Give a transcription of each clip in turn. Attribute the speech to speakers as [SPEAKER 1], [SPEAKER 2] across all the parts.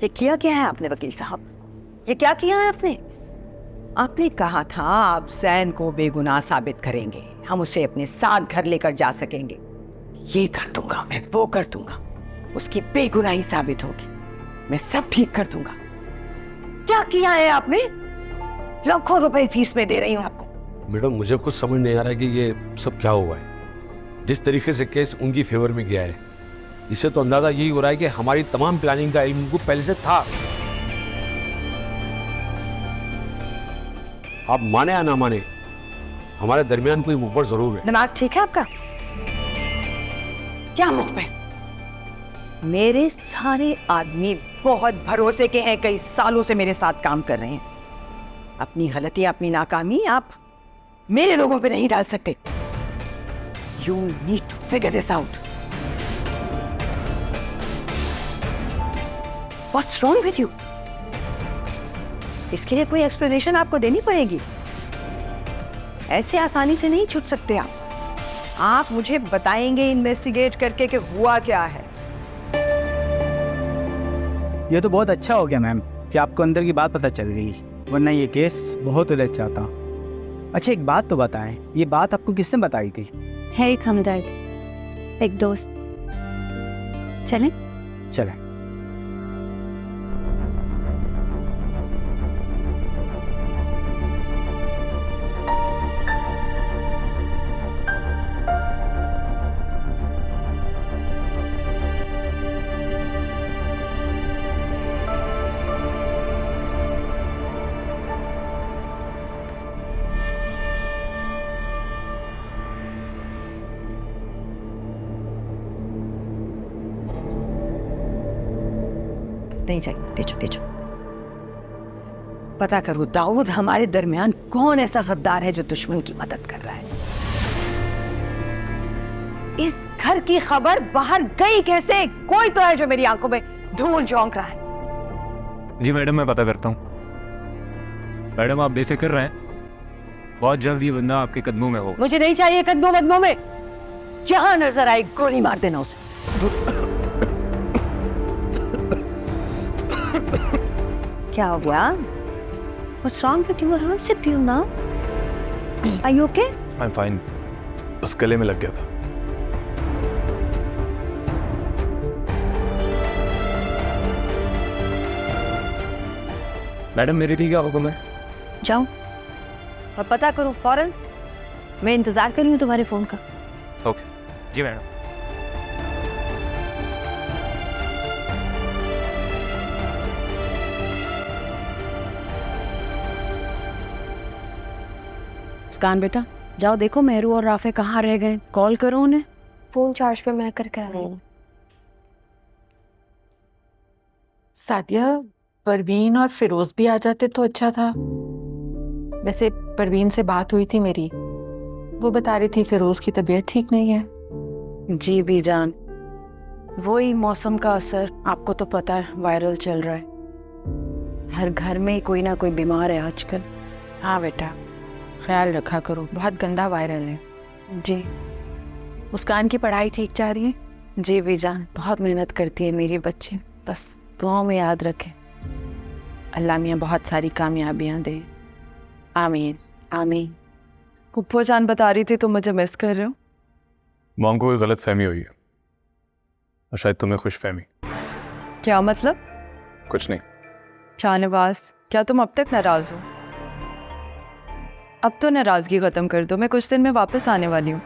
[SPEAKER 1] ये किया क्या है आपने वकील साहब? ये क्या किया है आपने? आपने कहा था आप जैन को बेगुनाह साबित करेंगे, हम उसे अपने साथ घर लेकर जा सकेंगे। ये कर दूंगा मैं, वो कर दूंगा, उसकी बेगुनाही साबित होगी, मैं सब ठीक कर दूंगा। क्या किया है आपने? लाखों रुपए फीस में दे रही हूं आपको।
[SPEAKER 2] मैडम मुझे कुछ समझ नहीं आ रहा है कि ये सब क्या हुआ है। जिस तरीके से केस उनकी फेवर में गया है, इससे तो अंदाजा यही हो रहा है कि हमारी तमाम प्लानिंग का इल्म उनको पहले से था। आप माने या ना माने, हमारे दरमियान कोई मुखबर जरूर है।
[SPEAKER 1] दिमाग ठीक है आपका? क्या मुखबर? मेरे सारे आदमी बहुत भरोसे के हैं, कई सालों से मेरे साथ काम कर रहे हैं। अपनी गलती, अपनी नाकामी आप मेरे लोगों पे नहीं डाल सकते। You need to figure this out. What's wrong with you? इसके लिए कोई एक्सप्लेनेशन आपको देनी पड़ेगी। ऐसे आसानी से नहीं छूट सकते आप मुझे बताएंगे इन्वेस्टिगेट करके कि हुआ क्या है।
[SPEAKER 3] ये तो बहुत अच्छा हो गया मैम कि आपको अंदर की बात पता चल गई, वरना ये केस बहुत उलझ जाता। अच्छा एक बात तो बताएं, ये बात आपको किसने बताई थी?
[SPEAKER 4] है एक हमदर्द, एक दोस्त। चलें?
[SPEAKER 3] चलें।
[SPEAKER 1] नहीं चाहिए, दे दो। पता करो दाऊद, हमारे दरमियान कौन ऐसा गद्दार है जो दुश्मन की मदद कर रहा है? इस घर की खबर बाहर गई कैसे? कोई तो है जो मेरी आंखों में धूल झोंक रहा है।
[SPEAKER 5] जी मैडम मैं पता करता हूँ। मैडम आप बेफिक्र रहें, बहुत जल्द ये बंदा आपके कदमों में हो।
[SPEAKER 1] मुझे नहीं चाहिए कदमों में, जहां नजर आए गोली मार देना उसे। क्या हो गया? What's wrong with you? आराम से पियो ना। Are you okay?
[SPEAKER 6] I'm fine. बस गले में लग गया था।
[SPEAKER 5] मैडम मेरे लिए क्या हुक्म है?
[SPEAKER 1] जाओ और पता करो फौरन। मैं इंतजार कर रही हूँ तुम्हारे फोन का।
[SPEAKER 5] ओके जी मैडम।
[SPEAKER 7] मुस्कान बेटा जाओ देखो मेहरू और राफे कहाँ रह गए, कॉल करो उन्हें।
[SPEAKER 4] फोन चार्ज पे मैं करके आती हूँ।
[SPEAKER 8] सादिया, परवीन और फिरोज भी आ जाते तो अच्छा था। वैसे परवीन से बात हुई थी मेरी, वो बता रही थी फिरोज की तबीयत ठीक नहीं है।
[SPEAKER 7] जी बीजान, वही मौसम का असर, आपको तो पता है वायरल चल रहा है, हर घर में कोई ना कोई बीमार है आजकल।
[SPEAKER 8] हाँ बेटा ख्याल रखा करो, बहुत गंदा वायरल है।
[SPEAKER 7] जी।
[SPEAKER 8] मुस्कान की पढ़ाई ठीक जा रही है?
[SPEAKER 7] जी बीजान, बहुत मेहनत करती है मेरी बच्ची, बस दुआओं में याद रखें।
[SPEAKER 8] अल्लाह मियाँ बहुत सारी कामयाबियाँ दे। आमीन
[SPEAKER 7] आमीन।
[SPEAKER 9] पुप्पो जान बता रही थी तुम मुझे मिस कर रहे हो।
[SPEAKER 6] मॉम को कोई गलत फहमी हुई है और शायद तुम्हें खुश फहमी।
[SPEAKER 9] क्या मतलब?
[SPEAKER 6] कुछ नहीं।
[SPEAKER 9] शाहनवाज, क्या तुम अब तक नाराज हो? अब तो नाराजगी खत्म कर दो, मैं कुछ दिन में वापस आने वाली हूँ।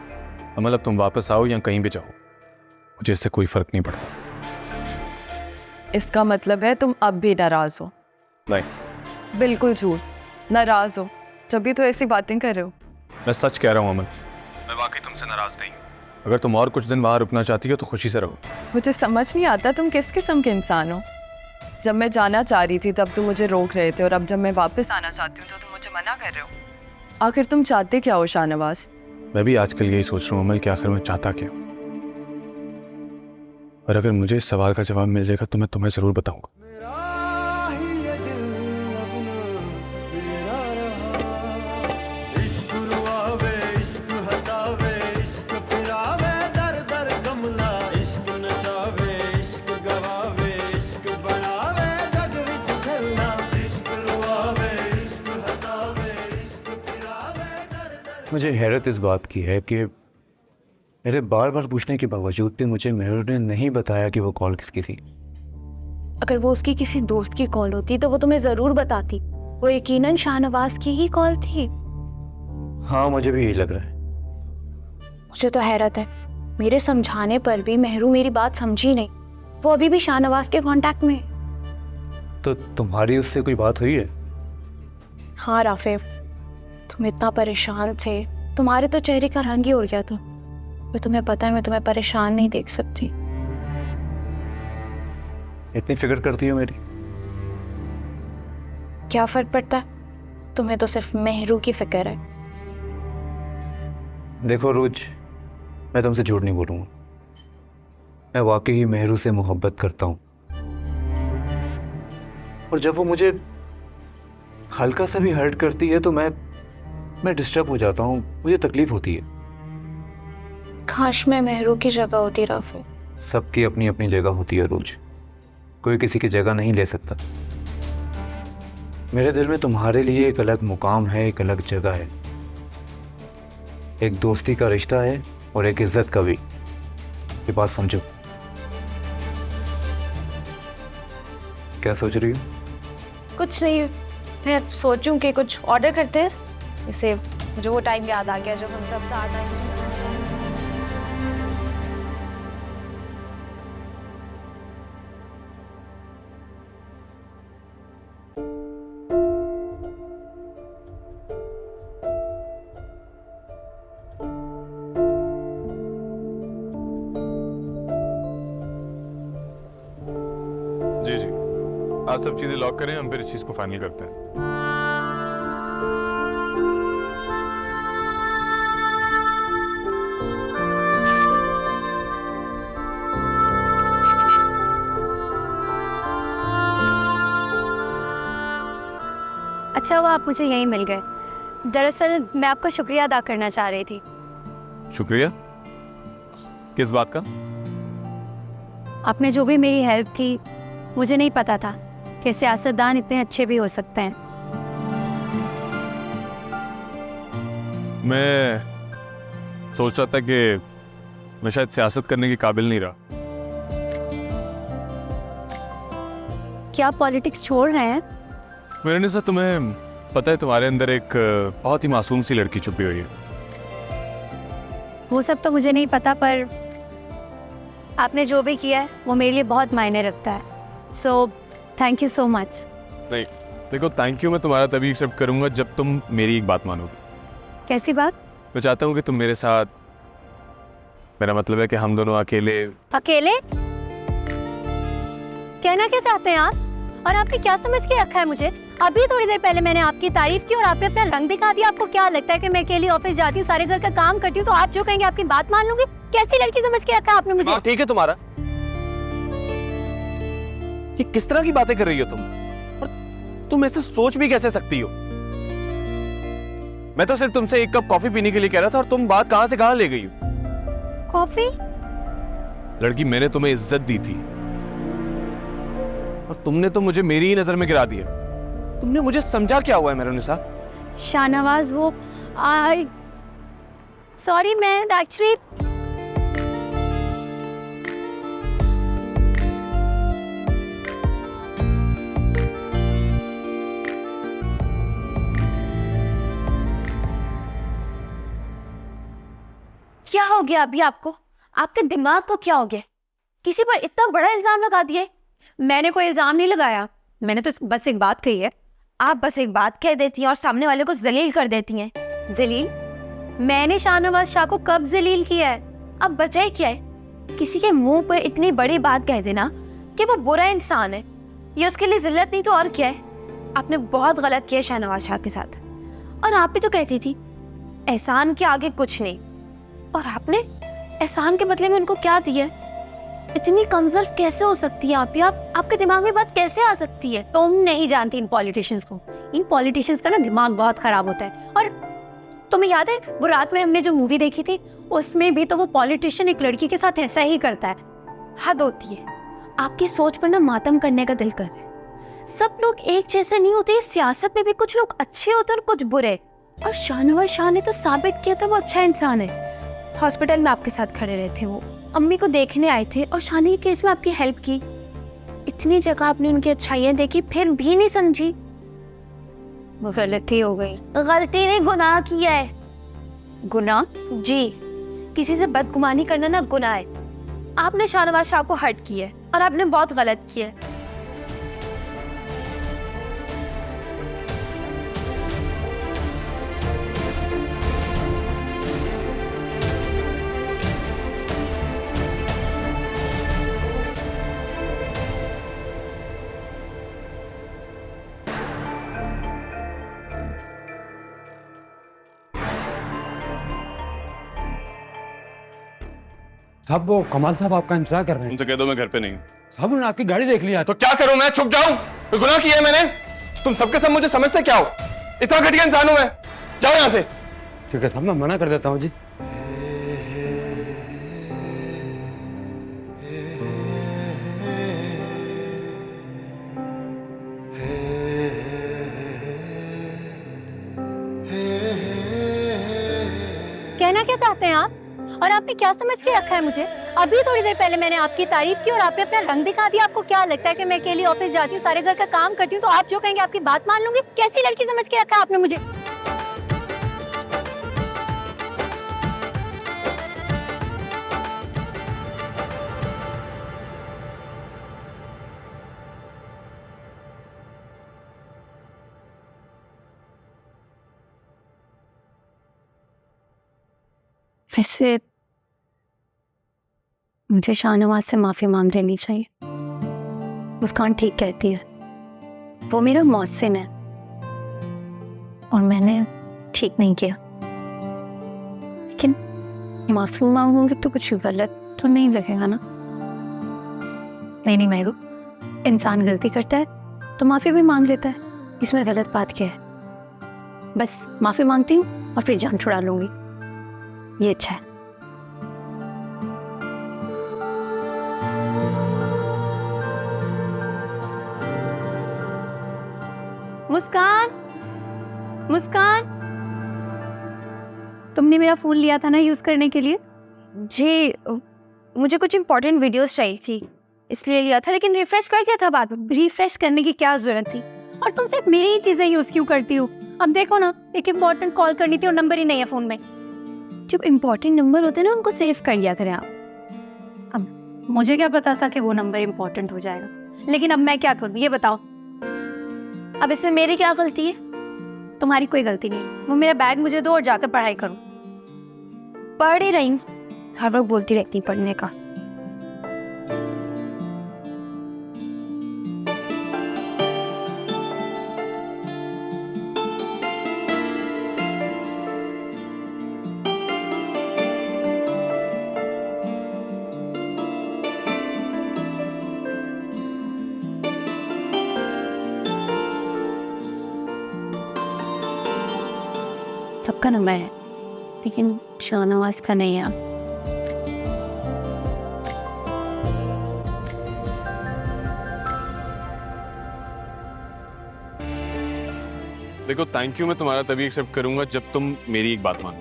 [SPEAKER 6] अमल अब तुम वापस आओ या कहीं भी जाओ, मुझे इससे कोई फर्क नहीं पड़ता।
[SPEAKER 9] इसका मतलब है तुम अब भी नाराज हो?
[SPEAKER 6] नहीं
[SPEAKER 9] बिल्कुल झूठ, नाराज हो, तभी तो ऐसी बातें कर रहे हो।
[SPEAKER 6] मैं सच कह रहा हूँ अमल, मैं वाकई तुमसे नाराज नहीं हूँ। अगर तुम और कुछ दिन वहाँ रुकना चाहती हो तो खुशी से रहो।
[SPEAKER 9] मुझे समझ नहीं आता तुम किस किस्म के इंसान हो। जब मैं जाना चाह रही थी तब तुम मुझे रोक रहे थे, और अब जब मैं वापस आना चाहती हूँ तो तुम मुझे मना कर रहे हो। आखिर तुम चाहते क्या हो शाहनवाज?
[SPEAKER 6] मैं भी आजकल यही सोच रहा हूँ अमल कि आखिर मैं चाहता क्या, और अगर मुझे इस सवाल का जवाब मिल जाएगा तो मैं तुम्हें ज़रूर बताऊंगा। मुझे हैरत इस बात की है कि मेरे बार बार पूछने के बावजूद भी मुझे मेहर ने नहीं बताया कि वो कॉल किसकी थी।
[SPEAKER 4] अगर वो उसकी किसी दोस्त की कॉल होती तो वो तुम्हें जरूर बताती। वो यकीनन शाहनवाज की ही कॉल थी।
[SPEAKER 6] हाँ, मुझे भी यही लग रहा है।
[SPEAKER 4] मुझे तो हैरत है, मेरे समझाने पर भी मेहरू मेरी बात समझी नहीं। वो अभी भी शाहनवाज के कांटेक्ट में है।
[SPEAKER 6] तो तुम्हारी उससे कोई बात हुई है?
[SPEAKER 4] हाँ राफे, तुम इतना परेशान थे, तुम्हारे तो चेहरे का रंग ही उड़ गया था। पर तुम्हें पता है मैं तुम्हें परेशान नहीं देख सकती।
[SPEAKER 6] इतनी फिक्र करती हो मेरी?
[SPEAKER 4] क्या फर्क पड़ता है, तुम्हें तो सिर्फ मेहरू की फिक्र है।
[SPEAKER 6] देखो रोज, मैं तुमसे झूठ नहीं बोलूँगा, मैं वाकई ही मेहरू से मोहब्बत करता हूँ। और जब वो मुझे हल्का सा भी हर्ट करती है तो मैं डिस्टर्ब हो जाता हूँ, मुझे तकलीफ होती है।
[SPEAKER 4] काश मैं मेहरू की जगह होती राफे।
[SPEAKER 6] सबकी अपनी अपनी जगह होती है रोज, कोई किसी की जगह नहीं ले सकता। मेरे दिल में तुम्हारे लिए एक अलग मुकाम है, एक अलग जगह है। एक दोस्ती का रिश्ता है और एक इज्जत का भी। ये बात समझो। क्या सोच रही हो?
[SPEAKER 4] कुछ नहीं, मैं सोचूं कि कुछ ऑर्डर करते हैं। इसे मुझे वो टाइम याद आ गया जब हम सब साथ आए।
[SPEAKER 6] जी जी, आप सब चीजें लॉक करें, हम फिर इस चीज को फाइनल करते हैं।
[SPEAKER 4] अच्छा हुआ आप मुझे यहीं मिल गए। दरअसल मैं आपका शुक्रिया अदा करना चाह रही थी।
[SPEAKER 6] शुक्रिया? किस बात का?
[SPEAKER 4] आपने जो भी मेरी हेल्प की, मुझे नहीं पता था कि सियासतदान इतने अच्छे भी हो सकते हैं।
[SPEAKER 6] मैं सोच रहा था कि मैं शायद सियासत करने के काबिल नहीं रहा।
[SPEAKER 4] क्या आप पॉलिटिक्स छोड़ रहे हैं?
[SPEAKER 6] मेरे निशा, तुम्हें पता है तुम्हारे अंदर एक बहुत ही मासूम सी लड़की छुपी हुई है।
[SPEAKER 4] वो सब तो मुझे नहीं पता, पर आपने जो भी किया है वो मेरे लिए बहुत मायने रखता है। So thank you so much.
[SPEAKER 6] नहीं, देखो, थैंक यू मैं तुम्हारा तभी एक्सेप्ट करूंगा जब तुम मेरी एक बात मानोगे।
[SPEAKER 4] कैसी बात?
[SPEAKER 6] मैं चाहता हूँ कि तुम मेरे साथ, मेरा मतलब है कि हम दोनों अकेले।
[SPEAKER 4] अकेले? कहना क्या चाहते हैं आप? और आपने क्या समझ के रखा है मुझे? अभी थोड़ी देर पहले मैंने आपकी तारीफ की और आपने अपना रंग दिखा दिया। आपको क्या लगता है कि मैं अकेली ऑफिस जाती हूँ, सारे घर का काम करती हूँ, तो आप जो कहेंगे आपकी बात मान लूंगी? कैसी लड़की समझ के रखा है आपने मुझे?
[SPEAKER 2] ठीक है तुम्हारा, ये किस तरह की बातें कर रही हो तुम? और तुम ऐसे सोच भी कैसे सकती हो? मैं तो सिर्फ तुमसे एक कप कॉफी पीने के लिए कह रहा था और तुम बात कहां से कहां ले गई हो?
[SPEAKER 4] कॉफी?
[SPEAKER 6] लड़की, मैंने तुम्हें इज्जत दी थी
[SPEAKER 2] और तुमने तो मुझे मेरी ही नजर में गिरा दिया। तुमने मुझे समझा क्या हुआ है मेरे निशा?
[SPEAKER 4] शाहनवाज, वो सॉरी, मैं एक्चुअली क्या हो गया अभी आपको? आपके दिमाग को क्या हो गया? किसी पर इतना बड़ा इल्जाम लगा दिए। मैंने कोई इल्जाम नहीं लगाया, मैंने तो बस एक बात कही है। आप बस एक बात कह देती हैं और सामने वाले को जलील कर देती हैं। जलील? मैंने शाहनवाज शाह को कब जलील किया है? अब बचाए क्या है? किसी के मुंह पर इतनी बड़ी बात कह देना कि वो बुरा इंसान है, ये उसके लिए जिल्लत नहीं तो और क्या है? आपने बहुत गलत किया शाहनवाज शाह के साथ। और आप भी तो कहती थी एहसान के आगे कुछ नहीं, और आपने एहसान के बदले में उनको क्या दिया? इतनी कमजोर कैसे हो सकती है आप? आपके दिमाग में बात कैसे आ सकती है? तुम नहीं जानती इन पॉलिटिशियंस को। इन पॉलिटिशियंस का ना दिमाग बहुत खराब होता है। और तुम्हें याद है वो रात में हमने जो मूवी देखी थी, उसमें भी तो वो पॉलिटिशियन एक लड़की के साथ ऐसा ही करता है। हद होती है। आपकी सोच पर ना मातम करने का दिल कर रहा है। सब लोग एक जैसे नहीं होते। सियासत में भी कुछ लोग अच्छे होते हैं और कुछ बुरे। और शाहनवाज शाह ने तो साबित किया था वो अच्छा इंसान है। हॉस्पिटल में आपके साथ खड़े रहे थे, वो अम्मी को देखने आए थे और शाह ने केस में आपकी हेल्प की। इतनी जगह आपने उनकी अच्छाइयाँ देखी, फिर भी नहीं समझी। वो गलती हो गई। गलती नहीं, गुनाह किया है। गुनाह? जी, किसी से बदगुमानी करना ना गुनाह है। आपने शाहनवाज शाह को हर्ट किया है और आपने बहुत गलत किया है।
[SPEAKER 10] साहब वो कमाल साहब आपका इंतजार कर रहे हैं।
[SPEAKER 11] उनसे कह दो मैं घर पे नहीं हूँ।
[SPEAKER 10] साहब उन्होंने आपकी गाड़ी देख लिया।
[SPEAKER 11] तो क्या करूं मैं? छुप जाऊं? कोई गुनाह किया है मैंने? तुम सबके सब मुझे समझते क्या हो? इतना घटिया इंसान हूं मैं? जाओ यहाँ से।
[SPEAKER 10] ठीक है साहब, मैं मना कर देता हूँ जी।
[SPEAKER 4] कहना क्या चाहते हैं आप? और आपने क्या समझ के रखा है मुझे? अभी थोड़ी देर पहले मैंने आपकी तारीफ की और आपने अपना रंग दिखा दिया। आपको क्या लगता है कि मैं अकेली ऑफिस जाती हूँ, सारे घर का काम करती हूँ, तो आप जो कहेंगे आपकी बात मान लूंगी? कैसी लड़की समझ के रखा है आपने मुझे? वैसे मुझे शाहनवाज से माफी मांग लेनी चाहिए। मुस्कान ठीक कहती है, वो मेरा मौसिन है और मैंने ठीक नहीं किया। लेकिन माफी मांगूंगी तो कुछ गलत तो नहीं लगेगा ना? नहीं महरू, इंसान गलती करता है तो माफी भी मांग लेता है, इसमें गलत बात क्या है? बस माफी मांगती हूँ और फिर जान छुड़ा लूंगी, ये अच्छा है। मुस्कान, मुस्कान, तुमने मेरा फोन लिया था ना यूज करने के लिए? जी, मुझे कुछ इंपॉर्टेंट वीडियोस चाहिए थी इसलिए लिया था, लेकिन रिफ्रेश कर दिया था बाद में। रिफ्रेश करने की क्या जरूरत थी? और तुम सिर्फ मेरी ही चीजें यूज क्यों करती हो? अब देखो ना, एक इंपॉर्टेंट कॉल करनी थी और नंबर ही नहीं है फोन में। जब इम्पोर्टेंट नंबर होते हैं ना, उनको सेव कर लिया करें आप। अब मुझे क्या पता था कि वो नंबर इम्पोर्टेंट हो जाएगा, लेकिन अब मैं क्या करूँ ये बताओ? अब इसमें मेरी क्या गलती है? तुम्हारी कोई गलती नहीं, वो मेरा बैग मुझे दो और जाकर पढ़ाई करूँ। पढ़ ही रही हूँ, हर वक्त बोलती रहती पढ़ने का। सबका नंबर है लेकिन शाहनवाज का नहीं है।
[SPEAKER 11] देखो, थैंक यू मैं तुम्हारा तभी एक्सेप्ट करूंगा जब तुम मेरी एक बात मानो।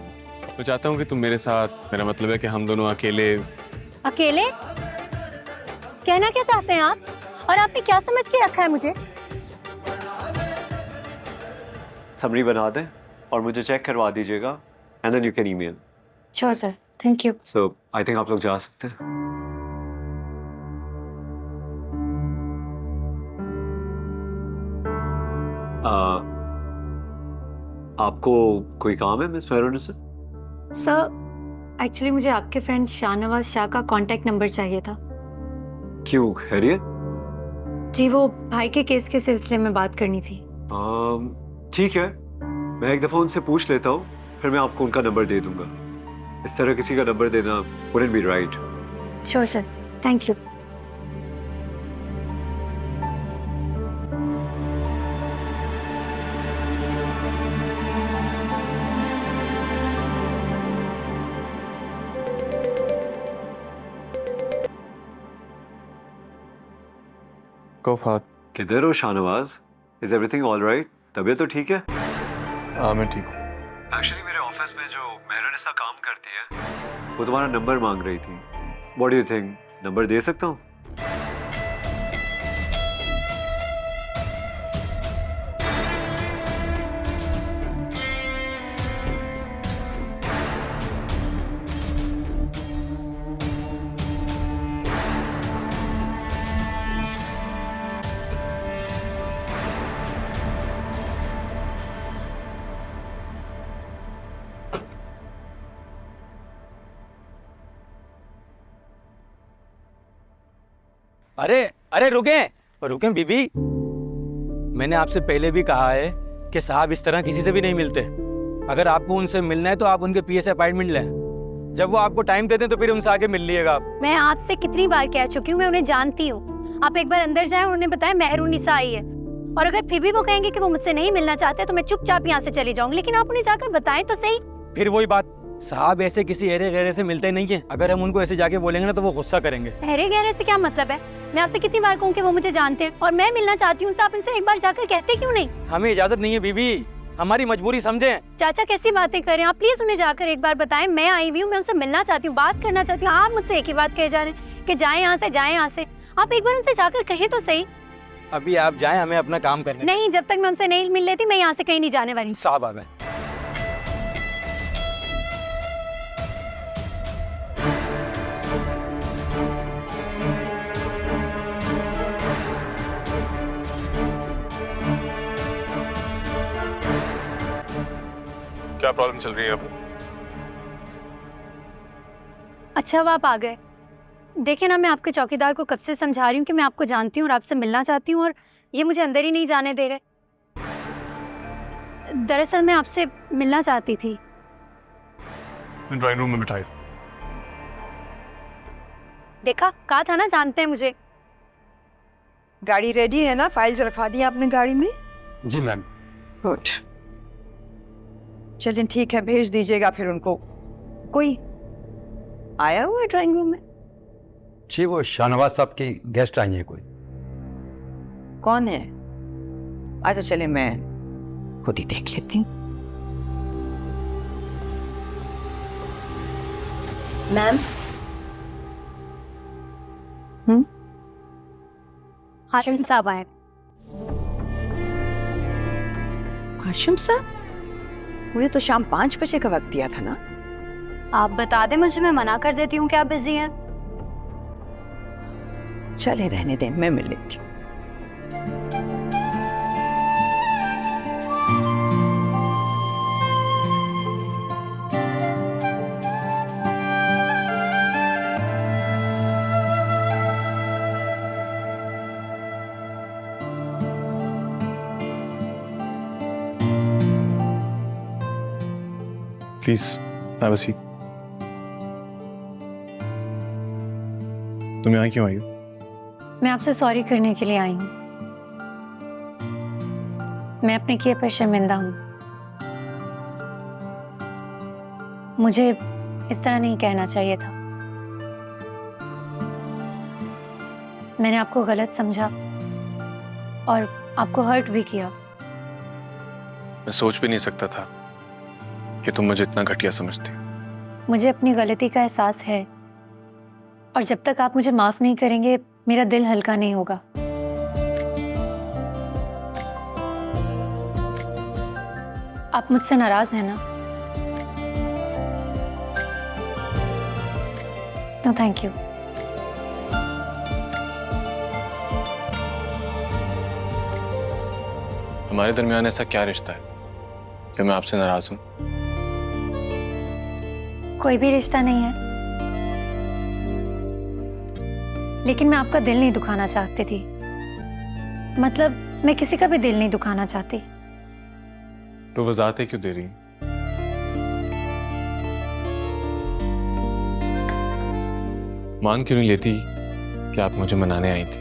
[SPEAKER 11] मैं चाहता हूँ कि तुम मेरे साथ, मेरा मतलब है कि हम दोनों अकेले।
[SPEAKER 4] अकेले? कहना क्या चाहते हैं आप? और आपने क्या समझ के रखा है मुझे?
[SPEAKER 6] समरी बना दें और मुझे चेक करवा दीजिएगा, and then you can email.
[SPEAKER 4] Sure sir, thank you.
[SPEAKER 6] So I think आप लोग जा सकते हैं। आपको कोई काम है मिस मेहरून से?
[SPEAKER 4] सर, एक्चुअली मुझे आपके फ्रेंड शाहनवाज शाह का कांटेक्ट नंबर चाहिए था।
[SPEAKER 6] क्यों, खैरियत?
[SPEAKER 4] जी, वो भाई के केस के सिलसिले में बात करनी थी।
[SPEAKER 6] ठीक है, मैं एक दफ़ा उनसे पूछ लेता हूँ, फिर मैं आपको उनका नंबर दे दूंगा। इस तरह किसी का नंबर देना wouldn't be right।
[SPEAKER 4] Sure sir, thank you.
[SPEAKER 11] Go Fahad।
[SPEAKER 6] किधर हो Shahnawaz? Is everything all right? तबीयत तो ठीक है?
[SPEAKER 11] हाँ मैं ठीक हूँ।
[SPEAKER 6] एक्चुअली मेरे ऑफिस में जो मेहरुनिसा काम करती है वो तुम्हारा नंबर मांग रही थी। What do you think, number दे सकता हूँ?
[SPEAKER 3] अरे अरे रुकें, रुकें बीबी। मैंने आपसे पहले भी कहा है कि साहब इस तरह किसी से भी नहीं मिलते। अगर आपको उनसे मिलना है तो आप उनके पीए से अपॉइंटमेंट लें। जब वो आपको टाइम देते हैं तो फिर उनसे आके मिल लीजिएगा आप।
[SPEAKER 4] मैं आपसे कितनी बार कह चुकी हूँ, मैं उन्हें जानती हूँ। आप एक बार अंदर जाएं और उन्हें बताएं मेहरुनिसा आई है। और अगर फिर भी वो कहेंगे कि वो मुझसे नहीं मिलना चाहते तो मैं चुपचाप यहाँ से चली जाऊंगी, लेकिन आप उन्हें जाकर बताएं तो सही।
[SPEAKER 3] फिर वही बात, साहब ऐसे किसी एरे गहरे से मिलते नहीं है। अगर हम उनको ऐसे जाके बोलेंगे ना तो वो गुस्सा करेंगे।
[SPEAKER 4] अरे गहरे से क्या मतलब है? मैं आपसे कितनी बार कहूँ कि वो मुझे जानते हैं और मैं मिलना चाहती हूँ उनसे, आप इनसे एक बार जाकर कहते क्यों नहीं?
[SPEAKER 3] हमें इजाजत नहीं है बीबी, हमारी मजबूरी समझें।
[SPEAKER 4] चाचा कैसी बातें करें आप, प्लीज उन्हें जाकर एक बार बताएं मैं आई हुई हूँ, मैं उनसे मिलना चाहती हूँ, बात करना चाहती हूँ। आप मुझसे एक ही बात कहे जा रहे हैं कि जाएं यहाँ से, जाएं यहाँ से। आप एक बार उनसे जाकर कहें तो सही।
[SPEAKER 3] अभी आप जाएं, हमें अपना काम करने।
[SPEAKER 4] नहीं, जब तक मैं उनसे नहीं मिल लेती मैं यहाँ से कहीं नहीं जाने वाली।
[SPEAKER 3] साहब आ गए।
[SPEAKER 11] क्या प्रॉब्लम चल रही है अब?
[SPEAKER 4] अच्छा अब आप आ गए। देखिए ना, मैं आपके चौकीदार को कब से समझा रही हूँ कि मैं आपको जानती हूँ और आपसे मिलना चाहती हूँ, और ये मुझे अंदर ही नहीं जाने दे रहे। दरअसल मैं आपसे मिलना चाहती थी।
[SPEAKER 11] ड्राइंग रूम में बिठाई।
[SPEAKER 4] देखा, कहा था ना जानते हैं मुझे।
[SPEAKER 1] गाड़ी रेडी है ना? फाइल्स रखवा दी आपने गाड़ी में?
[SPEAKER 10] जी मैम।
[SPEAKER 1] गुड, चलिए ठीक है, भेज दीजिएगा फिर उनको। कोई आया हुआ है ड्राइंग रूम में?
[SPEAKER 10] जी वो शाहनवाज साहब की गेस्ट आई हैं कोई।
[SPEAKER 1] कौन है? अच्छा चले, मैं खुद ही देख लेती हूँ। मैम।
[SPEAKER 4] हाशिम साहब आए।
[SPEAKER 1] हाशिम साहब? मुझे तो शाम 5 बजे का वक्त दिया था ना।
[SPEAKER 4] आप बता दें मुझे, मैं मना कर देती हूँ कि आप बिजी हैं।
[SPEAKER 1] चले रहने दें, मैं मिल लेती हूँ।
[SPEAKER 11] Please have a seat. तुम यहाँ क्यों आई हो?
[SPEAKER 4] मैं आपसे सॉरी करने के लिए आई हूँ। मैं अपने किए पर शर्मिंदा हूँ। मुझे इस तरह नहीं कहना चाहिए था। मैंने आपको गलत समझा और आपको हर्ट भी किया।
[SPEAKER 11] मैं सोच भी नहीं सकता था कि तुम मुझे इतना घटिया समझती।
[SPEAKER 4] मुझे अपनी गलती का एहसास है, और जब तक आप मुझे माफ नहीं करेंगे मेरा दिल हल्का नहीं होगा। आप मुझसे नाराज हैं ना? No thank you.
[SPEAKER 11] हमारे दरमियान ऐसा क्या रिश्ता है कि मैं आपसे नाराज हूं?
[SPEAKER 4] कोई भी रिश्ता नहीं है, लेकिन मैं आपका दिल नहीं दुखाना चाहती थी। मतलब मैं किसी का भी दिल नहीं दुखाना चाहती।
[SPEAKER 11] तो वजाहतें क्यों दे रही हैं? मान क्यों नहीं लेती कि आप मुझे मनाने आई थी?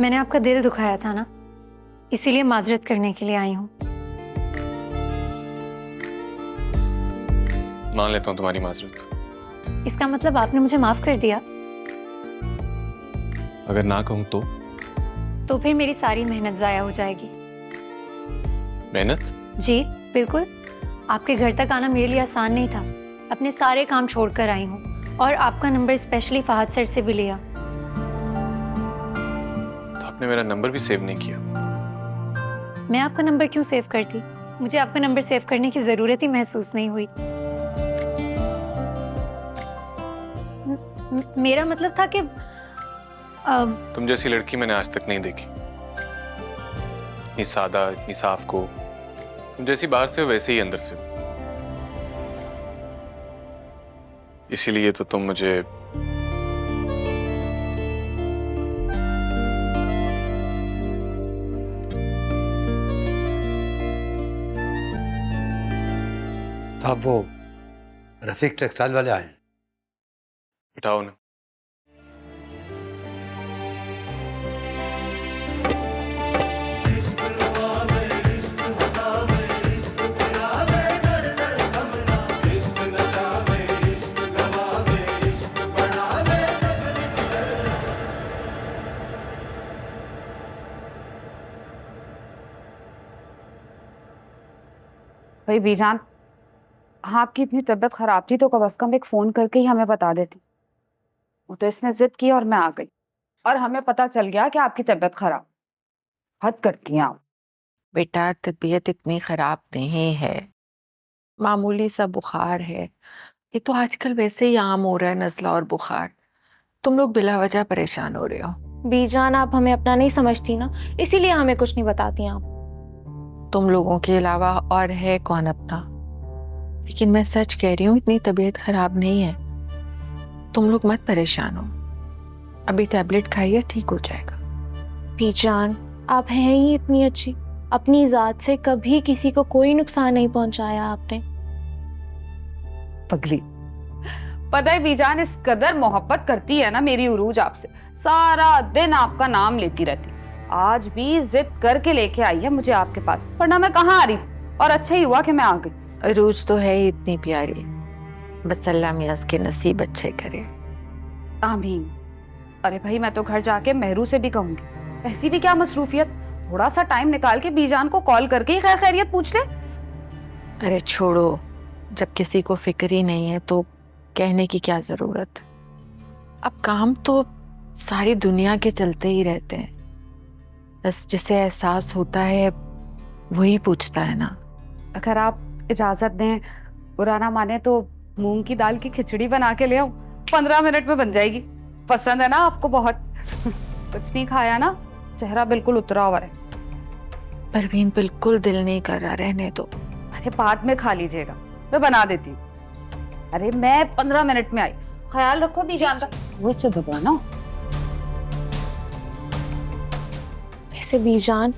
[SPEAKER 4] मैंने आपका दिल दुखाया था ना, इसीलिए माजरत करने के लिए आई हूँ।
[SPEAKER 11] मान लेता हूँ तुम्हारी माजरत।
[SPEAKER 4] इसका मतलब आपने मुझे माफ कर दिया?
[SPEAKER 11] अगर ना कहूँ तो
[SPEAKER 4] फिर मेरी सारी मेहनत जाया हो जाएगी।
[SPEAKER 11] मेहनत?
[SPEAKER 12] जी बिल्कुल। आपके घर तक आना मेरे लिए आसान नहीं था। अपने सारे काम छोड़कर आई हूँ और आपका नंबर स्पेशली फहद सर से भी लिया।
[SPEAKER 11] तो आपने मेरा नंबर भी सेव नहीं किया?
[SPEAKER 12] मैं आपका नंबर क्यों सेव करती? मुझे आपका नंबर सेव करने की जरूरत ही महसूस नहीं हुई। मेरा मतलब था कि
[SPEAKER 11] तुम जैसी लड़की मैंने आज तक नहीं देखी। इतनी सादा, इतनी साफ को। तुम जैसी बाहर से हो वैसे ही अंदर से हो। इसीलिए तो तुम मुझे
[SPEAKER 10] साहब वो रफीक टेक्सटाइल वाले आए हैं।
[SPEAKER 11] बिठाओ ना।
[SPEAKER 7] भाई बीजान, आपकी इतनी तबीयत खराब थी तो कम से कम एक फोन करके ही हमें बता देती। वो तो इसने जिद की और मैं आ गई और हमें पता चल गया कि आपकी तबीयत खराब। हद करती हैं आप।
[SPEAKER 8] बेटा तबीयत इतनी खराब नहीं है, मामूली सा बुखार है। ये तो आजकल वैसे ही आम हो रहा है, नज़ला और बुखार। तुम लोग बिला वजह परेशान हो रहे हो।
[SPEAKER 4] बीजान आप हमें अपना नहीं समझती ना, इसीलिए हमें कुछ नहीं बताती आप।
[SPEAKER 8] तुम लोगों के अलावा और है कौन अपना? लेकिन मैं सच कह रही हूँ, इतनी तबीयत खराब नहीं है। तुम लोग मत परेशान हो, अभी टैबलेट खाइए, ठीक हो जाएगा।
[SPEAKER 4] बीजान आप हैं ही इतनी अच्छी, अपनी जात से कभी किसी को कोई नुकसान नहीं पहुंचाया आपने।
[SPEAKER 7] पगली, पता है बीजान इस कदर मोहब्बत करती है ना मेरी उरूज आपसे, सारा दिन आपका नाम लेती रहती। आज भी जिद करके लेके आई है मुझे आपके पास, वरना मैं कहाँ आ रही थी। और अच्छा ही हुआ कि मैं आ गई।
[SPEAKER 8] अरूज तो है ही इतनी प्यारी, बस अल्लाह मियां के नसीब अच्छे करे।
[SPEAKER 7] आमीन। अरे भाई मैं तो घर जाके मेहरू से भी कहूंगी, ऐसी भी क्या मसरूफियत, थोड़ा सा टाइम निकाल के बीजान को कॉल करके ही खैर खैरियत पूछ ले।
[SPEAKER 8] अरे छोड़ो, जब किसी को फिक्र ही नहीं है तो कहने की क्या जरूरत। अब काम तो सारी दुनिया के चलते ही रहते हैं, बस जिसे एहसास होता है वही पूछता है ना।
[SPEAKER 7] अगर आप इजाजत दें, बुरा ना माने तो मूंग की दाल की खिचड़ी बना के ले आऊं, 15 मिनट में बन जाएगी। पसंद है ना आपको बहुत? कुछ नहीं खाया ना, चेहरा बिल्कुल उतरा हुआ है।
[SPEAKER 8] परवीन बिल्कुल दिल नहीं कर रहा, रहने दो।
[SPEAKER 7] अरे बाद में खा लीजिएगा, मैं बना देती हूँ। अरे मैं 15 मिनट में आई, ख्याल रखो बीजान का। मुझसे दबाना।
[SPEAKER 4] वैसे बीजान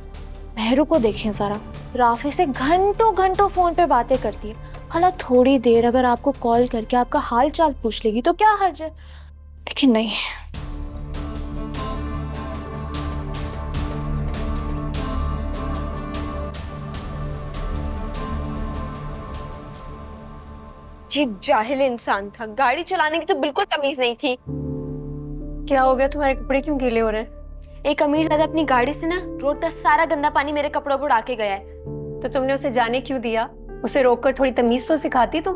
[SPEAKER 4] मेहरू को देखें जरा, राफी से घंटों घंटों फोन पे बातें करती है। भला थोड़ी देर अगर आपको कॉल करके आपका हाल चाल पूछ लेगी तो क्या हर्ज है, लेकिन नहीं। जी जाहिल इंसान था, गाड़ी चलाने की तो बिल्कुल तमीज नहीं थी।
[SPEAKER 12] क्या हो गया, तुम्हारे कपड़े क्यों गीले हो रहे हैं?
[SPEAKER 4] एक अमीर ज़्यादा अपनी गाड़ी से ना रोड का सारा गंदा पानी मेरे कपड़ों पर उड़ा के गया है।
[SPEAKER 12] तो तुमने उसे जाने क्यों दिया? उसे रोककर थोड़ी तमीज तो सिखाती तुम।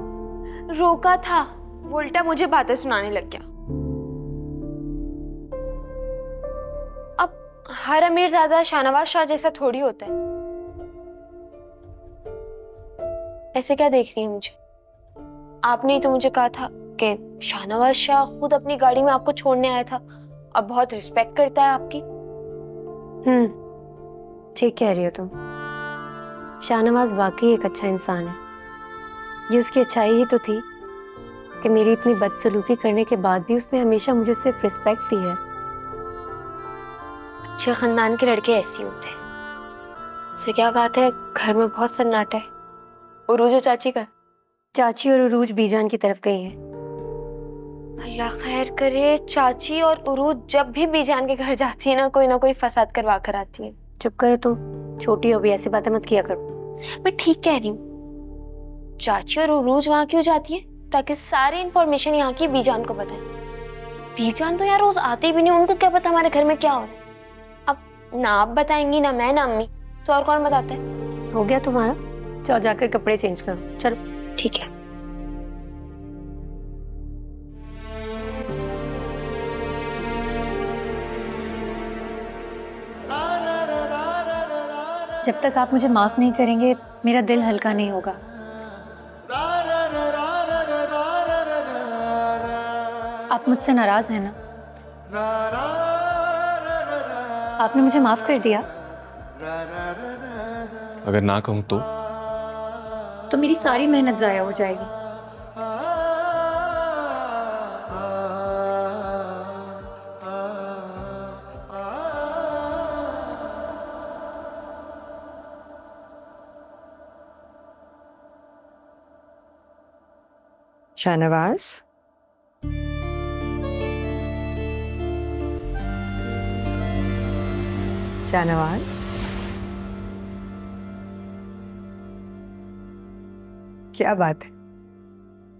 [SPEAKER 4] रोका था, वो उल्टा मुझे बातें सुनाने लग गया। अब हर अमीर ज़्यादा शाहनवाज शाह जैसा थोड़ी होता है। ऐसे क्या देख रही है मुझे? आपने ही तो मुझे कहा था कि शाहनवाज शाह खुद अपनी गाड़ी में आपको छोड़ने आया था और बहुत रिस्पेक्ट करता है आपकी।
[SPEAKER 12] ठीक कह रही हो तुम। शाहनवाज वाकई एक अच्छा इंसान है। ये उसकी अच्छाई ही तो थी कि मेरी इतनी बदसलूकी करने के बाद भी उसने हमेशा मुझे सिर्फ रिस्पेक्ट दी है।
[SPEAKER 4] अच्छे खानदान के लड़के ऐसे होते हैं। इससे क्या बात है, घर में बहुत सन्नाटा है। उरूज और चाची का?
[SPEAKER 12] चाची और उरूज बीजान की तरफ गई हैं।
[SPEAKER 4] अल्लाह खैर करे। चाची और उरूज जब भी बीजान के घर जाती है ना कोई फसाद करवा कर आती है।
[SPEAKER 12] चुप करो तुम, छोटी हो भी, ऐसी बातें मत किया करो।
[SPEAKER 4] मैं ठीक कह रही हूँ। चाची और उरूज वहाँ क्यों जाती है? ताकि सारी इंफॉर्मेशन यहाँ की बीजान को बताए। बीजान तो यार रोज आती भी नहीं, उनको क्या पता हमारे घर में क्या हो रहा है। अब ना आप बताएंगी, ना मैं, ना अम्मी, तो और कौन बताता है?
[SPEAKER 12] हो गया तुम्हारा? जाओ जाकर कपड़े चेंज करो, चलो।
[SPEAKER 4] ठीक है। जब तक आप मुझे माफ नहीं करेंगे मेरा दिल हल्का नहीं होगा। आप मुझसे नाराज हैं ना? आपने मुझे माफ कर दिया?
[SPEAKER 11] अगर ना कहूँ
[SPEAKER 4] तो मेरी सारी मेहनत जाया हो जाएगी।
[SPEAKER 1] शाहनवाज, शाहनवाज, क्या बात है?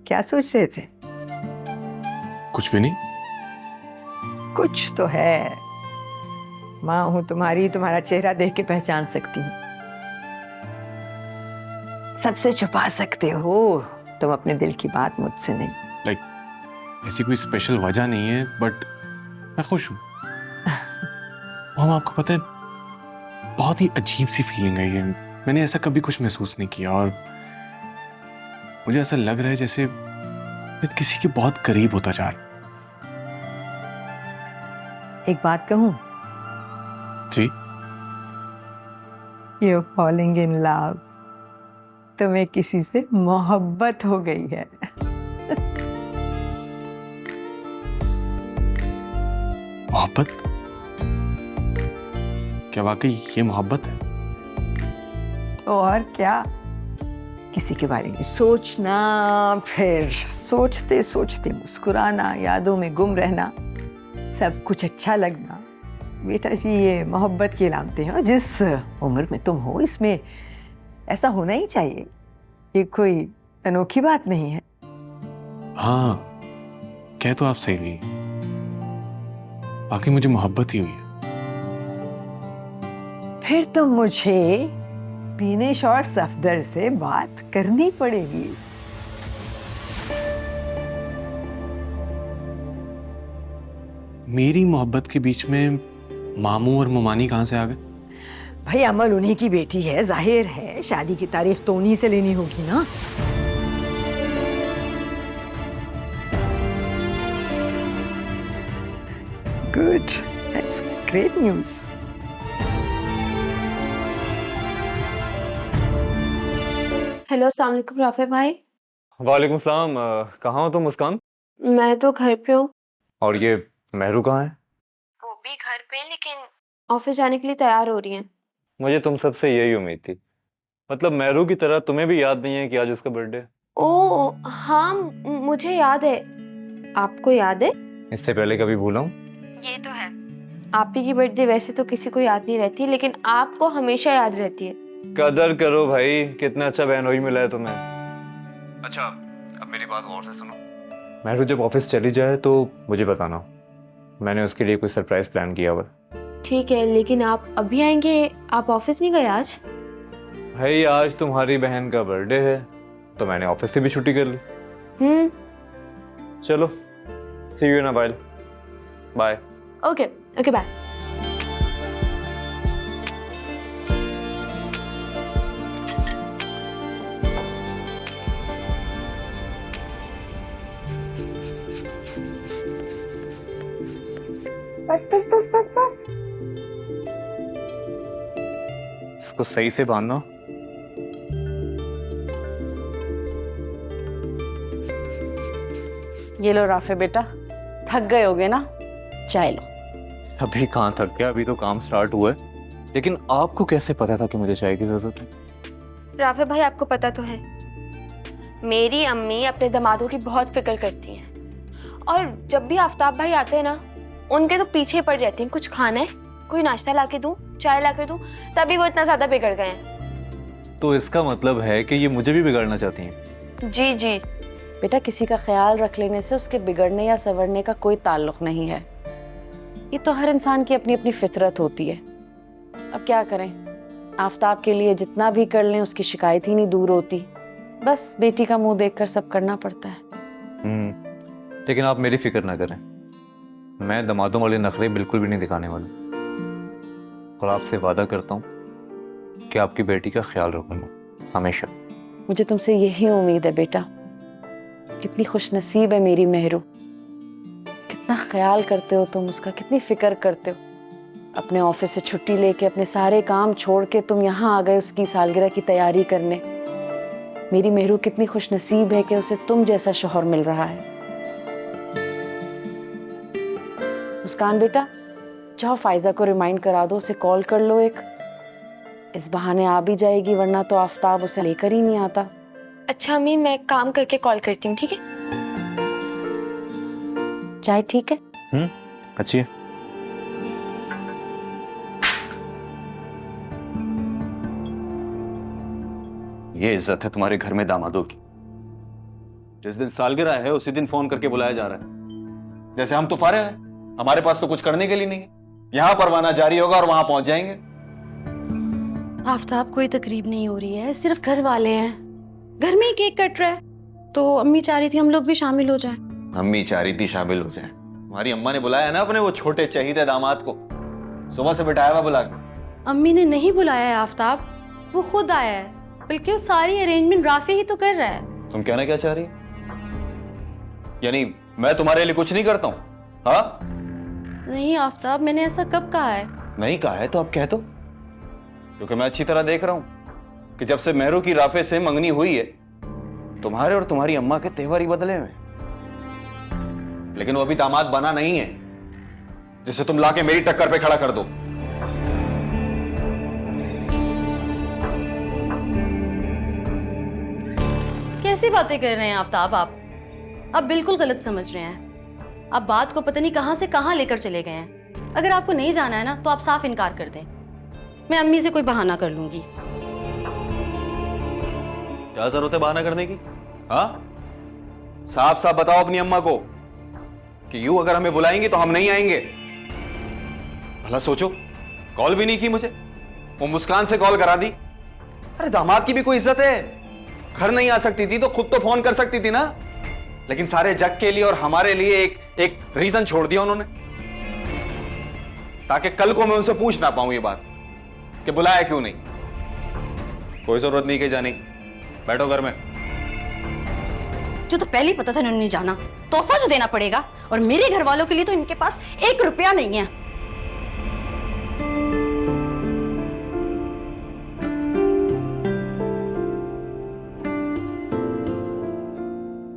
[SPEAKER 1] क्या सोच रहे थे?
[SPEAKER 11] कुछ भी नहीं।
[SPEAKER 1] कुछ तो है। माँ हूं तुम्हारी, तुम्हारा चेहरा देख के पहचान सकती हूँ। सबसे छुपा सकते हो तुम अपने दिल की बात, मुझसे नहीं।
[SPEAKER 11] ऐसी कोई स्पेशल वजह नहीं है, बट मैं खुश हूँ। हम आपको पता है, बहुत ही अजीब सी फीलिंग है ये। मैंने ऐसा कभी कुछ महसूस नहीं किया और मुझे ऐसा लग रहा है जैसे मैं किसी के बहुत करीब होता जा रहा।
[SPEAKER 1] एक बात कहूँ?
[SPEAKER 11] जी।
[SPEAKER 1] You're falling in love. तुम्हें किसी से मोहब्बत हो गई है।
[SPEAKER 11] मोहब्बत? क्या वाकई ये मोहब्बत है?
[SPEAKER 1] और क्या? किसी के बारे में सोचना, फिर सोचते सोचते मुस्कुराना, यादों में गुम रहना, सब कुछ अच्छा लगना, बेटा जी ये मोहब्बत की अलामतें हैं। और जिस उम्र में तुम हो इसमें ऐसा होना ही चाहिए। ये कोई अनोखी बात नहीं है।
[SPEAKER 11] हाँ, कह तो आप सही रही। बाकी मुझे मोहब्बत ही हुई है।
[SPEAKER 1] फिर तो मुझे बीनेश और सफदर से बात करनी पड़ेगी।
[SPEAKER 11] मेरी मोहब्बत के बीच में मामू और मुमानी कहाँ से आ गए?
[SPEAKER 1] भाई अमल उन्हीं की बेटी है, जाहिर है शादी की तारीख तो उन्हीं से लेनी होगी ना। Good, that's great news.
[SPEAKER 12] Hello, अस्सलाम वालेकुम राफे भाई।
[SPEAKER 6] वालेकुम सलाम। कहाँ हो तुम मुस्कान?
[SPEAKER 12] मैं तो घर पे हूँ।
[SPEAKER 6] और ये मेहरू कहाँ है?
[SPEAKER 12] वो भी घर पे, लेकिन ऑफिस जाने के लिए तैयार हो रही हैं।
[SPEAKER 6] मुझे तुम सबसे यही उम्मीद थी। मतलब मेहरू की तरह तुम्हें भी याद नहीं है कि आज उसका बर्थडे?
[SPEAKER 12] ओ हाँ, मुझे याद है। आपको याद है?
[SPEAKER 6] इससे पहले कभी भूला हूँ?
[SPEAKER 12] ये तो है। आप ही की बर्थडे वैसे तो किसी को याद नहीं रहती, लेकिन आपको हमेशा याद रहती है।
[SPEAKER 6] कदर करो भाई, कितना अच्छा बहनोई मिला है तुम्हें। अच्छा, अब मेरी बात गौर से सुनो। मेहरू जब ऑफिस चली जाए तो मुझे बताना, मैंने उसके लिए कोई सरप्राइज प्लान किया हुआ।
[SPEAKER 12] ठीक है, लेकिन आप अभी आएंगे? आप ऑफिस नहीं गए आज?
[SPEAKER 6] भाई आज तुम्हारी बहन का बर्थडे है तो मैंने ऑफिस से भी छुट्टी कर ली। चलो, see you in a while. Bye.
[SPEAKER 12] Okay okay, bye. बस बस बस बस बस।
[SPEAKER 6] इसको सही से बांधना।
[SPEAKER 7] ये लो राफे बेटा, थक गए होगे ना, चाय लो।
[SPEAKER 6] अभी कहाँ थक गया, अभी तो काम स्टार्ट हुआ है। लेकिन आपको कैसे पता था कि मुझे चाय की जरूरत है?
[SPEAKER 12] राफे भाई, आपको पता तो है मेरी अम्मी अपने दामादों की बहुत फिक्र करती हैं, और जब भी आफ्ताब भाई आते हैं ना उनके तो पीछे पड़ जाती हैं। कुछ खाना है, कोई नाश्ता ला के दूं, चाय ला के दूं, तभी वो इतना ज्यादा बिगड़ गए हैं।
[SPEAKER 6] तो इसका मतलब है कि ये मुझे भी बिगाड़ना चाहती हैं?
[SPEAKER 12] जी जी।
[SPEAKER 7] बेटा, किसी का ख्याल रख लेने से उसके बिगड़ने या संवरने का कोई ताल्लुक नहीं है। ये तो हर इंसान की अपनी अपनी फितरत होती है। अब क्या करें, आफ्ताब के लिए जितना भी कर लें उसकी शिकायत ही नहीं दूर होती। बस बेटी का मुंह देखकर सब करना पड़ता है।
[SPEAKER 6] लेकिन आप मेरी फिक्र ना करें, मैं दमादों वाले नखरे बिल्कुल भी नहीं दिखाने वाला, और आपसे वादा करता हूँ कि आपकी बेटी का ख्याल रखूंगा हमेशा।
[SPEAKER 7] मुझे तुमसे यही उम्मीद है बेटा। कितनी खुशनसीब है मेरी मेहरू, कितना ख्याल करते हो तुम उसका, कितनी फिक्र करते हो। अपने ऑफिस से छुट्टी लेके अपने सारे काम छोड़ के तुम यहाँ आ गए उसकी सालगिरह की तैयारी करने। मेरी मेहरू कितनी खुशनसीब है कि उसे तुम जैसा शौहर मिल रहा है। मुस्कान बेटा, जाओ फायजा को रिमाइंड करा दो, उसे कॉल कर लो एक। इस बहाने आ भी जाएगी, वरना तो आफ्ताब उसे लेकर ही नहीं आता।
[SPEAKER 12] अच्छा अम्मी, मैं काम करके कॉल करती हूँ, ठीक है? चाय ठीक है?
[SPEAKER 6] अच्छी है।
[SPEAKER 13] ये इज्जत है तुम्हारे घर में दामादों की। जिस दिन सालगिरह है उसी दिन फोन करके बुलाया जा रहा है, जैसे हम तो फारे हैं, हमारे पास तो कुछ करने के लिए नहीं है। यहां परवाना जारी होगा और वहां पहुंच जाएंगे।
[SPEAKER 14] आफ्ताब कोई तकरीब नहीं हो रही है, सिर्फ घर वाले हैं, घर में ही केक कट रहा है, तो अम्मी चाह रही थी हम लोग भी शामिल हो जाएं।
[SPEAKER 13] अम्मी चाह रही थी शामिल हो जाए। तुम्हारी अम्मा ने बुलाया ना अपने वो छोटे चहीते दामाद को, सुबह से बिठाया हुआ बुला के।
[SPEAKER 14] अम्मी ने नहीं बुलाया है आफ्ताब, वो खुद आया है, बल्कि वो सारी अरेंजमेंट राफी ही तो कर रहा है।
[SPEAKER 13] तुम कहना क्या चाह रही? यानी मैं तुम्हारे लिए कुछ नहीं करता हूँ? हाँ?
[SPEAKER 14] नहीं आफ्ताब, मैंने ऐसा कब कहा है?
[SPEAKER 13] नहीं कहा है तो अब कह दो, क्योंकि मैं अच्छी तरह देख रहा हूं कि जब से मेहरू की राफे से मंगनी हुई है, तुम्हारे और तुम्हारी अम्मा के तेवर ही बदले हुए। लेकिन वो अभी दामाद बना नहीं है जिसे तुम लाके मेरी टक्कर पे खड़ा कर दो।
[SPEAKER 14] कैसी बातें कर रहे हैं आफ्ताब आप बिल्कुल गलत समझ रहे हैं। आप बात को पता नहीं कहां से कहां लेकर चले गए हैं। अगर आपको नहीं जाना है ना तो आप साफ इनकार कर दें, मैं अम्मी से कोई बहाना कर लूंगी।
[SPEAKER 13] क्या जरूरत है बहाना करने की? हाँ, साफ साफ बताओ अपनी अम्मा को कि यूं अगर हमें बुलाएंगे तो हम नहीं आएंगे। भला सोचो, कॉल भी नहीं की मुझे, वो मुस्कान से कॉल करा दी। अरे दामाद की भी कोई इज्जत है, घर नहीं आ सकती थी तो खुद तो फोन कर सकती थी ना। लेकिन सारे जग के लिए और हमारे लिए एक रीजन छोड़ दिया उन्होंने, ताकि कल को मैं उनसे पूछ ना पाऊं ये बात कि बुलाया क्यों नहीं। कोई जरूरत नहीं कि जाने की, बैठो घर में।
[SPEAKER 14] जो तो पहले ही पता था इन्होंने नहीं जाना, तोहफा जो देना पड़ेगा, और मेरे घर वालों के लिए तो इनके पास 1 रुपया नहीं है।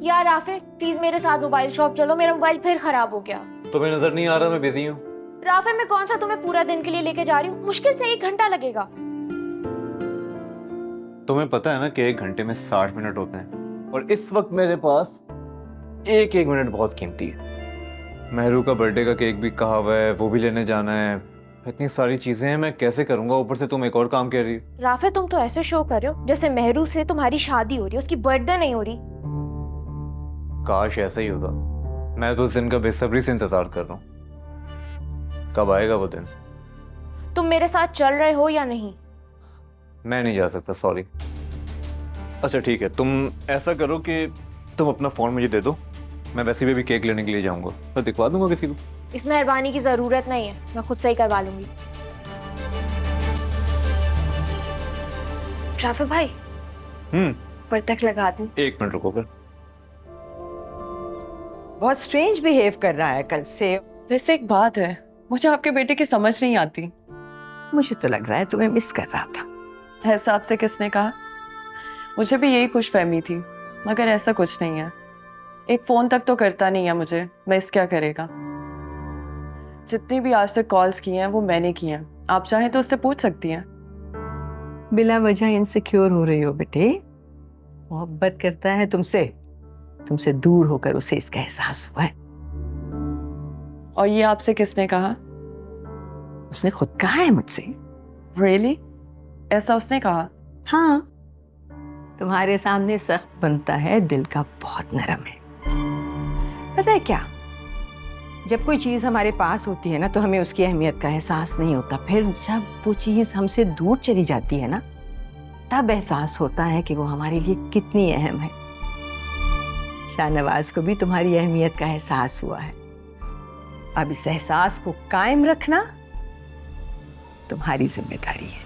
[SPEAKER 12] यार राफे, प्लीज मेरे साथ मोबाइल शॉप चलो, मेरा मोबाइल फिर खराब हो गया।
[SPEAKER 6] तुम्हें नजर नहीं आ रहा मैं बिजी हूँ?
[SPEAKER 12] राफे, मैं कौन सा तुम्हें पूरा दिन के लिए लेके जा रही हूँ, मुश्किल से 1 घंटा लगेगा।
[SPEAKER 6] तुम्हें पता है ना कि 1 घंटे में 60 मिनट होते हैं, और इस वक्त मेरे पास एक मिनट बहुत कीमती है। मेहरू का बर्थडे का केक भी कहा हुआ है, वो भी लेने जाना है, इतनी सारी चीजें हैं, मैं कैसे करूंगा? ऊपर से तुम एक और काम कह रही हो।
[SPEAKER 12] राफे, तुम तो ऐसे शो कर रहे हो जैसे मेहरू से तुम्हारी शादी हो रही है, उसकी बर्थडे नहीं हो रही।
[SPEAKER 6] काश ऐसा ही होता। मैं तो उस दिन का बेसब्री से इंतजार कर रहा हूँ। कब आएगा वो दिन?
[SPEAKER 12] तुम मेरे साथ चल रहे हो या नहीं?
[SPEAKER 6] मैं नहीं जा सकता, सॉरी। अच्छा ठीक है, तुम ऐसा करो कि तुम अपना फोन मुझे दे दो, मैं वैसे भी केक लेने के लिए जाऊंगा, मैं दिखवा दूंगा किसी को।
[SPEAKER 12] इस मेहरबानी की जरूरत नहीं है, मैं खुद से ही करवा लूंगी। राफे भाई, पर्दा लगा दूं?
[SPEAKER 6] 1 मिनट रुको फिर।
[SPEAKER 1] बहुत स्ट्रेंज बिहेव कर रहा है कल से।
[SPEAKER 9] वैसे एक बात है, मुझे आपके बेटे की समझ नहीं आती।
[SPEAKER 1] मुझे तो लग रहा है तुम्हें मिस कर रहा था।
[SPEAKER 9] ऐसा आपसे किसने कहा? मुझे भी यही खुशफहमी थी, मगर ऐसा कुछ नहीं है। एक फोन तक तो करता नहीं है मुझे, मिस क्या करेगा? जितनी भी आज तक कॉल्स की हैं वो मैंने की हैं, आप चाहें तो उससे पूछ सकती हैं।
[SPEAKER 1] बिला वजह इनसिक्योर हो रही हो बेटे। मोहब्बत करता है तुमसे दूर होकर उसे इसका एहसास हुआ है।
[SPEAKER 9] और ये आपसे किसने कहा?
[SPEAKER 1] उसने खुद कहा है मुझसे।
[SPEAKER 9] Really? ऐसा उसने कहा?
[SPEAKER 1] हाँ, तुम्हारे सामने सख्त बनता है, दिल का बहुत नरम है। पता है क्या, जब कोई चीज़ हमारे पास होती है ना तो हमें उसकी अहमियत का एहसास नहीं होता, फिर जब वो चीज़ हमसे दूर चली जाती है ना तब एहसास होता है कि वो हमारे लिए कितनी अहम है। शाहनवाज को भी तुम्हारी अहमियत का एहसास हुआ है। अब इस एहसास को कायम रखना तुम्हारी जिम्मेदारी है।